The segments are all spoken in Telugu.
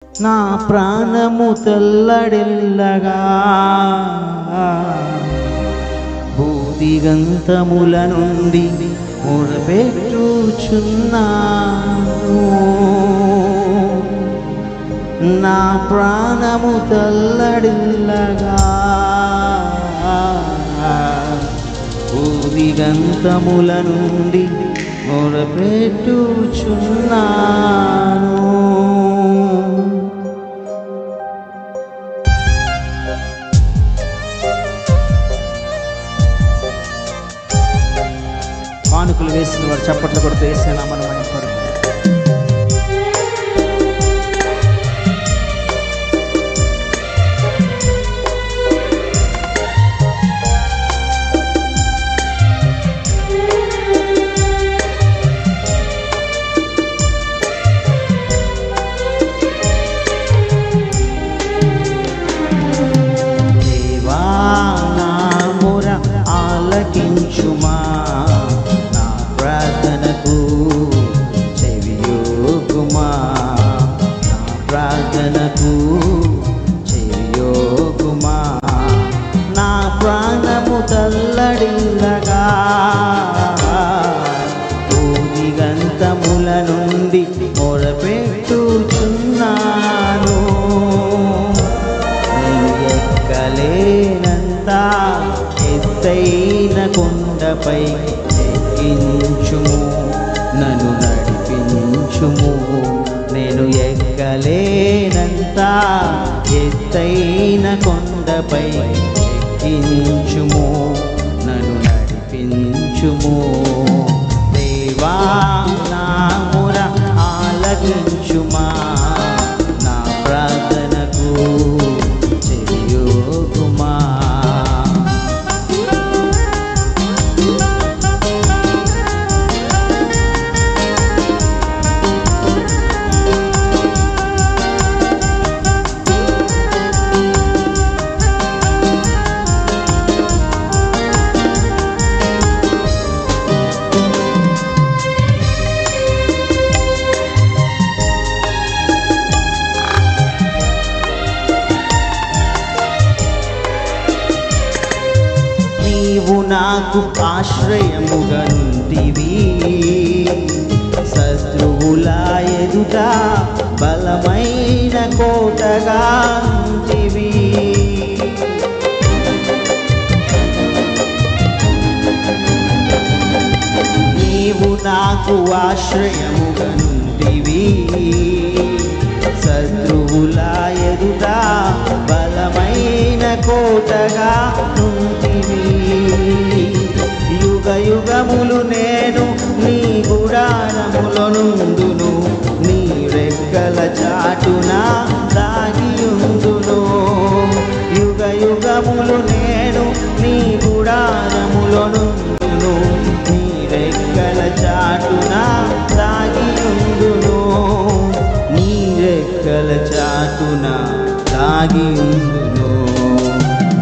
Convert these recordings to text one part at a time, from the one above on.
నా ప్రాణము తెల్లడిల్లగా భూదిగంతముల నుండి మొరపెట్టుచున్నాను. నా ప్రాణము తెల్లడిల్లగా భూదిగంతముల నుండి మొరపెట్టుచున్నాను. కానుకలు వేసిన వారు చప్పట్లు కొడుతూ వేసేనా మనం పడు. దేవా నా మొర ఆలకించుమా, ప్రార్థనకు చెవియోగుమా, నా ప్రార్థనకు చెవియోగుమా. నా ప్రాణము తల్లడిల్లగా భూదిగంతముల నుండి మొరపెట్టుచున్నాను. నీ ఎక్కలేనంత ఎత్తైన కొండపై ఎక్కించుము, నన్ను నడిపించుము. నేను ఎక్కలేనంత ఎత్తైన కొండపై ఎక్కించుము, నన్ను నడిపించుము. దేవా నా మొర ఆలకించుమా, నా ప్రార్థనకు చెవియోగుమా. నీవు నాకు ఆశ్రయముగా నుండివి, శత్రువుల ఎదుట బలమైన కోటగా నుండివి. నీవు నాకు ఆశ్రయముగా నుండివి, శత్రువుల ఎదుట బలమైన కోటగా నుండివి. యుగ యుగములు నేను నీ గుడారములో నుండును, నీ రెక్కల చాటున దాగియుందును. యుగ యుగములు నేను నీ గుడారములో నుండును, నీ రెక్కల చాటున దాగియుందును. నీ రెక్కల చాటున దాగియుందును.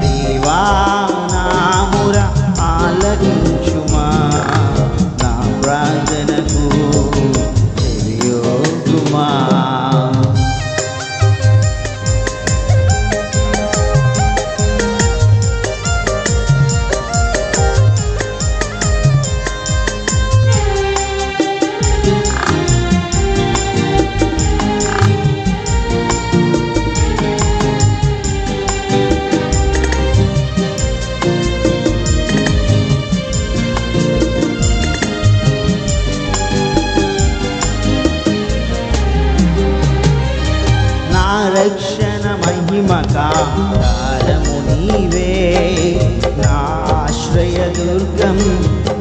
దేవా నా మొర ఆలకించుమా, నా ప్రార్థనకు చెవియోగుమా. రక్షణ మహిమకారము నీవే, నా ఆశ్రయ దుర్గం,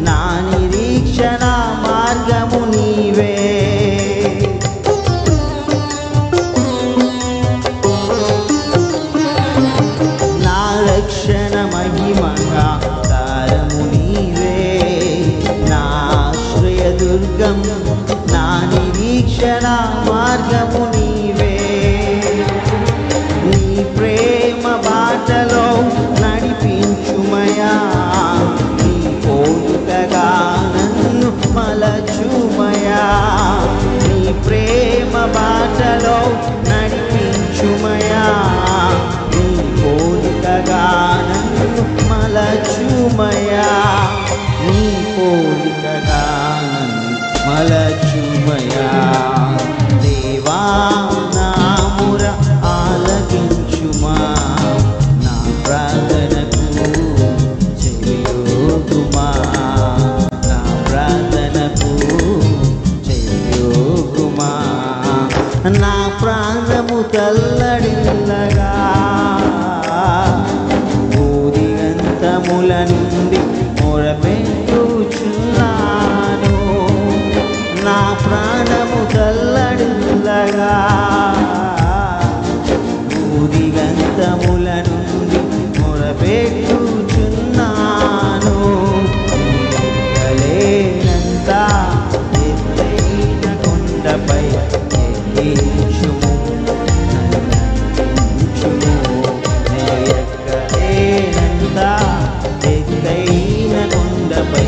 నా నిరీక్షణ మార్గము నీవే. నా రక్షణ మహిమకారము నీవే, నా ఆశ్రయ దుర్గం, నా నిరీక్షణ మార్గము నీవే. నీ ప్రేమ బాటలో నడిపించుమయా, నీ పోలుకగా నన్ను మలచుమయా. దేవా నా మొర ఆలకించుమా, నా ప్రార్థనకు చెవియొగ్గుమా, నా ప్రార్థనకు చెవియొగ్గుమా. నా ప్రాణము తల్లడిల్లగా భూదిగంతముల నుండి మొరపెట్టుచున్నాను. నా ప్రాణము తల్లడిల్లగా భూదిగంతముల నుండి మొరపెట్టుచున్నాను. ఎక్కలేనంత ఎత్తైన కొండపై ఎక్కించుము, నన్నించుము. నేను ఎక్కలేనంత ఎత్తైన కొండపై